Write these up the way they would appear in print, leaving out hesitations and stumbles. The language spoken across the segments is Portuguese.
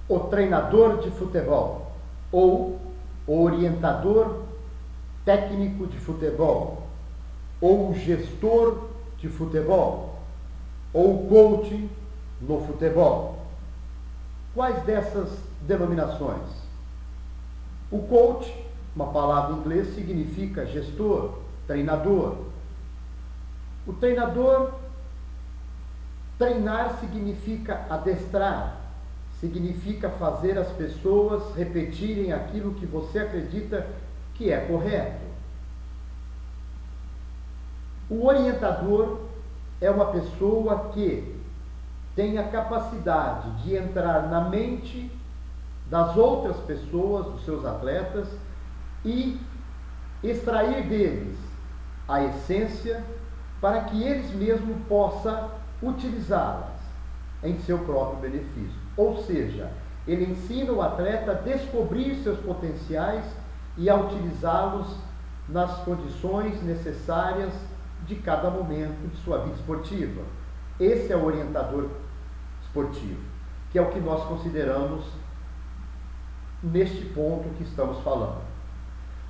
o treinador de futebol, ou o orientador técnico de futebol, ou o gestor de futebol, ou o coach no futebol. Quais dessas denominações? O coach, uma palavra em inglês, significa gestor, treinador. O treinador, treinar significa adestrar, significa fazer as pessoas repetirem aquilo que você acredita que é correto. O orientador é uma pessoa que tem a capacidade de entrar na mente das outras pessoas, dos seus atletas, e extrair deles a essência para que eles mesmos possam utilizá-las em seu próprio benefício. Ou seja, ele ensina o atleta a descobrir seus potenciais e a utilizá-los nas condições necessárias de cada momento de sua vida esportiva. Esse é o orientador esportivo, que é o que nós consideramos neste ponto que estamos falando.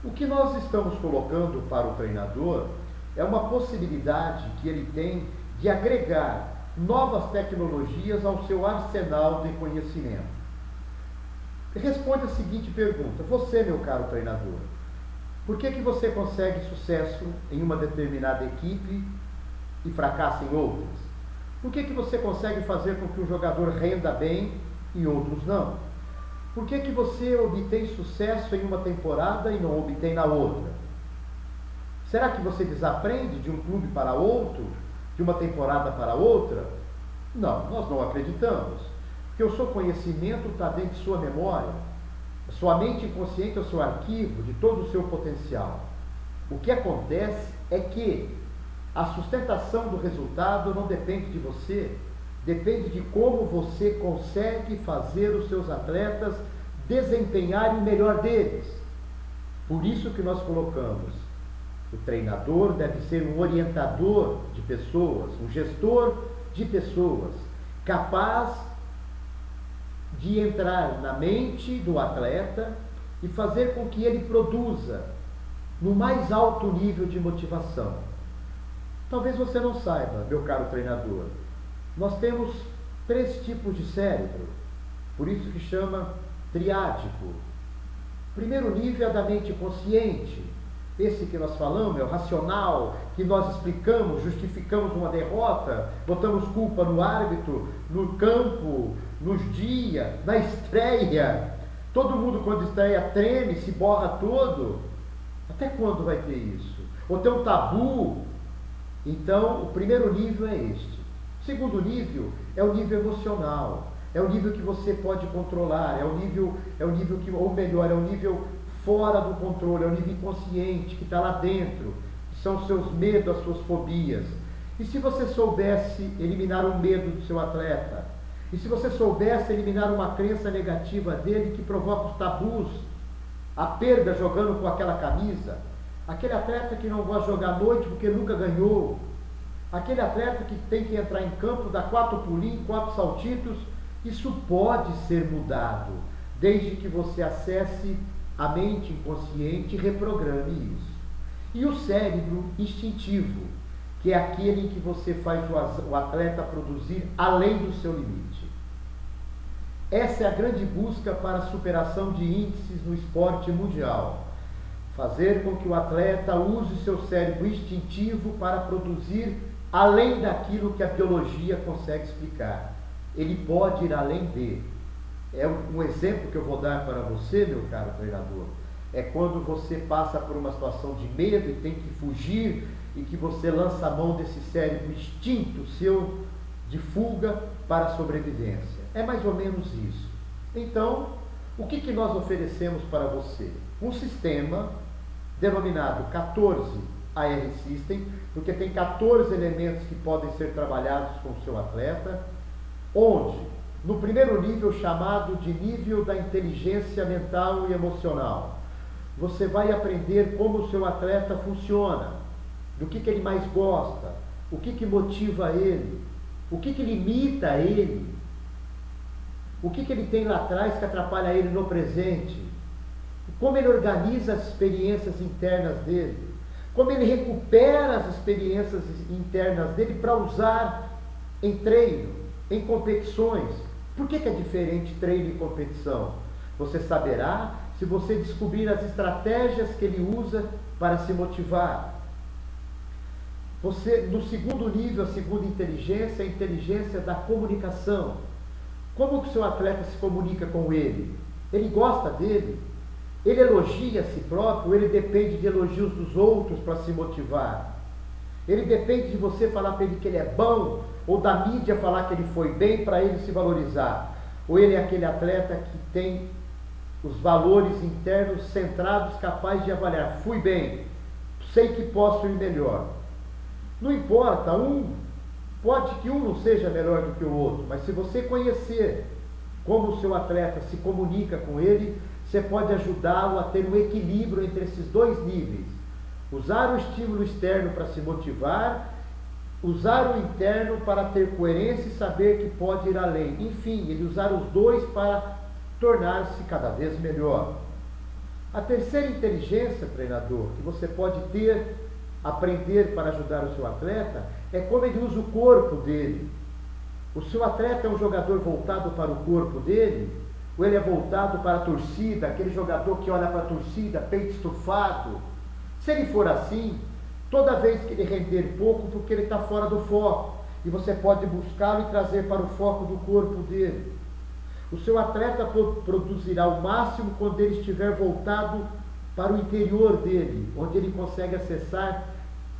O que nós estamos colocando para o treinador é uma possibilidade que ele tem de agregar novas tecnologias ao seu arsenal de conhecimento. Responde a seguinte pergunta: você, meu caro treinador, por que você consegue sucesso em uma determinada equipe e fracassa em outras? Por que você consegue fazer com que um jogador renda bem e outros não? Por que você obtém sucesso em uma temporada e não obtém na outra? Será que você desaprende de um clube para outro, de uma temporada para outra? Não, nós não acreditamos. Porque o seu conhecimento está dentro de sua memória. A sua mente inconsciente é o seu arquivo de todo o seu potencial. O que acontece é que a sustentação do resultado não depende de você, depende de como você consegue fazer os seus atletas desempenharem o melhor deles. Por isso que nós colocamos: o treinador deve ser um orientador de pessoas, um gestor de pessoas, capaz de entrar na mente do atleta e fazer com que ele produza no mais alto nível de motivação. Talvez você não saiba, meu caro treinador, nós temos 3 tipos de cérebro, por isso que chama triádico. O primeiro nível é da mente consciente, esse que nós falamos é o racional, que nós explicamos, justificamos uma derrota, botamos culpa no árbitro, no campo, nos dias, na estreia. Todo mundo quando estreia treme, se borra todo. Até quando vai ter isso? Ou tem um tabu? Então, o primeiro nível é este. O segundo nível é o nível emocional. É o nível que você pode controlar, é o nível que, ou melhor, é o nível fora do controle, é o nível inconsciente que está lá dentro, que são os seus medos, as suas fobias. E se você soubesse eliminar o medo do seu atleta? E se você soubesse eliminar uma crença negativa dele que provoca os tabus, a perda jogando com aquela camisa, aquele atleta que não gosta de jogar à noite porque nunca ganhou, aquele atleta que tem que entrar em campo, dar 4 pulinhos, 4 saltitos, isso pode ser mudado, desde que você acesse a mente inconsciente e reprograme isso. E o cérebro instintivo, que é aquele em que você faz o atleta produzir além do seu limite. Essa é a grande busca para a superação de índices no esporte mundial. Fazer com que o atleta use seu cérebro instintivo para produzir além daquilo que a biologia consegue explicar. Ele pode ir além de. É um exemplo que eu vou dar para você, meu caro treinador. É quando você passa por uma situação de medo e tem que fugir e que você lança a mão desse cérebro instinto seu de fuga para a sobrevivência. É mais ou menos isso. Então, o que nós oferecemos para você? Um sistema denominado 14 AR System, porque tem 14 elementos que podem ser trabalhados com o seu atleta, onde, no primeiro nível, chamado de nível da inteligência mental e emocional, você vai aprender como o seu atleta funciona, do que ele mais gosta, o que motiva ele, o que limita ele, O que ele tem lá atrás que atrapalha ele no presente? Como ele organiza as experiências internas dele? Como ele recupera as experiências internas dele para usar em treino, em competições? Por que é diferente treino e competição? Você saberá se você descobrir as estratégias que ele usa para se motivar. Você, no segundo nível, a segunda inteligência, a inteligência da comunicação. Como que o seu atleta se comunica com ele? Ele gosta dele? Ele elogia a si próprio? Ele depende de elogios dos outros para se motivar? Ele depende de você falar para ele que ele é bom, ou da mídia falar que ele foi bem para ele se valorizar? Ou ele é aquele atleta que tem os valores internos centrados, capaz de avaliar: fui bem, sei que posso ir melhor. Não importa, pode que um não seja melhor do que o outro, mas se você conhecer como o seu atleta se comunica com ele, você pode ajudá-lo a ter um equilíbrio entre esses dois níveis. Usar o estímulo externo para se motivar, usar o interno para ter coerência e saber que pode ir além. Enfim, ele usar os dois para tornar-se cada vez melhor. A terceira inteligência, treinador, que você pode aprender para ajudar o seu atleta, é como ele usa o corpo dele. O seu atleta é um jogador voltado para o corpo dele, ou ele é voltado para a torcida, aquele jogador que olha para a torcida, peito estufado? Se ele for assim, toda vez que ele render pouco, porque ele está fora do foco, e você pode buscá-lo e trazer para o foco do corpo dele. O seu atleta produzirá o máximo quando ele estiver voltado para o interior dele, onde ele consegue acessar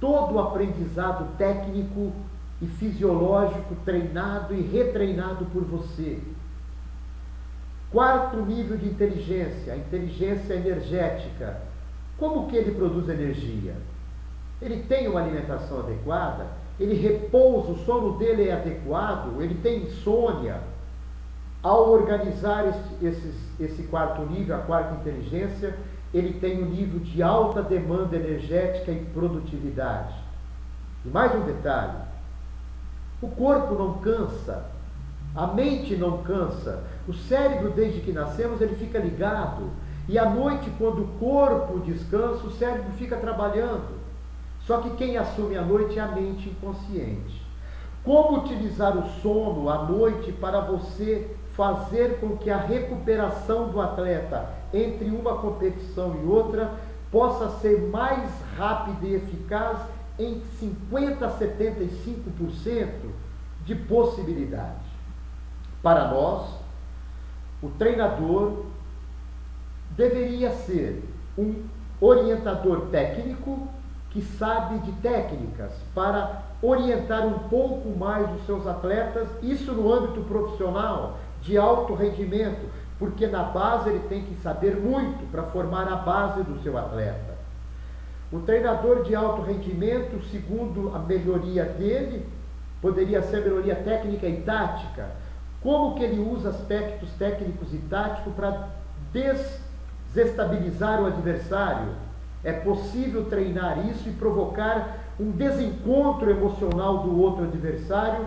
todo o aprendizado técnico e fisiológico treinado e retreinado por você. Quarto nível de inteligência, a inteligência energética. Como que ele produz energia? Ele tem uma alimentação adequada? Ele repousa, o sono dele é adequado? Ele tem insônia? Ao organizar esse quarto nível, a quarta inteligência, ele tem um nível de alta demanda energética e produtividade. E mais um detalhe: o corpo não cansa, a mente não cansa, o cérebro, desde que nascemos, ele fica ligado, e à noite, quando o corpo descansa, o cérebro fica trabalhando. Só que quem assume a noite é a mente inconsciente. Como utilizar o sono à noite para você fazer com que a recuperação do atleta entre uma competição e outra possa ser mais rápida e eficaz em 50% a 75% de possibilidade? Para nós, o treinador deveria ser um orientador técnico que sabe de técnicas para orientar um pouco mais os seus atletas, isso no âmbito profissional, de alto rendimento, porque na base ele tem que saber muito para formar a base do seu atleta. O treinador de alto rendimento, segundo a melhoria dele, poderia ser melhoria técnica e tática. Como que ele usa aspectos técnicos e táticos para desestabilizar o adversário? É possível treinar isso e provocar um desencontro emocional do outro adversário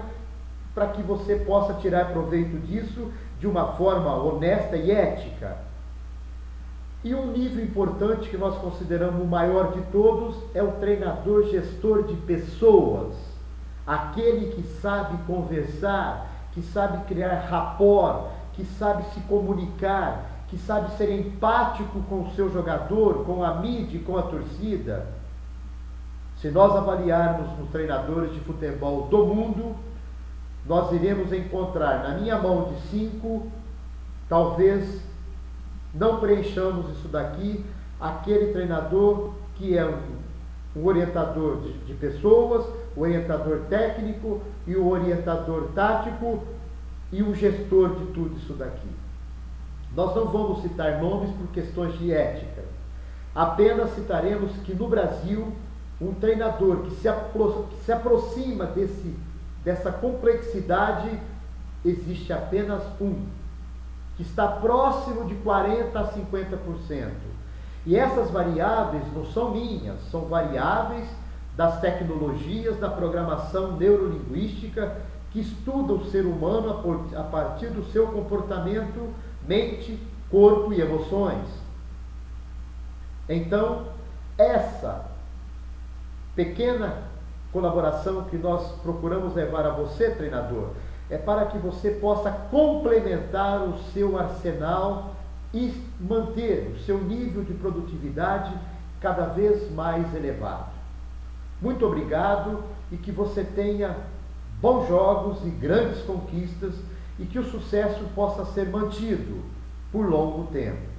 para que você possa tirar proveito disso de uma forma honesta e ética. E um nível importante que nós consideramos o maior de todos é o treinador gestor de pessoas, aquele que sabe conversar, que sabe criar rapport, que sabe se comunicar, que sabe ser empático com o seu jogador, com a mídia e com a torcida. Se nós avaliarmos os treinadores de futebol do mundo, nós iremos encontrar, na minha mão de 5, talvez não preenchamos isso daqui, aquele treinador que é um orientador de pessoas, o orientador técnico e o orientador tático e o gestor de tudo isso daqui. Nós não vamos citar nomes por questões de ética, apenas citaremos que no Brasil, um treinador que se aproxima dessa complexidade, existe apenas um, que está próximo de 40% a 50%. E essas variáveis não são minhas, são variáveis das tecnologias da programação neurolinguística que estuda o ser humano a partir do seu comportamento, mente, corpo e emoções. Então, essa pequena colaboração que nós procuramos levar a você, treinador, é para que você possa complementar o seu arsenal e manter o seu nível de produtividade cada vez mais elevado. Muito obrigado e que você tenha bons jogos e grandes conquistas e que o sucesso possa ser mantido por longo tempo.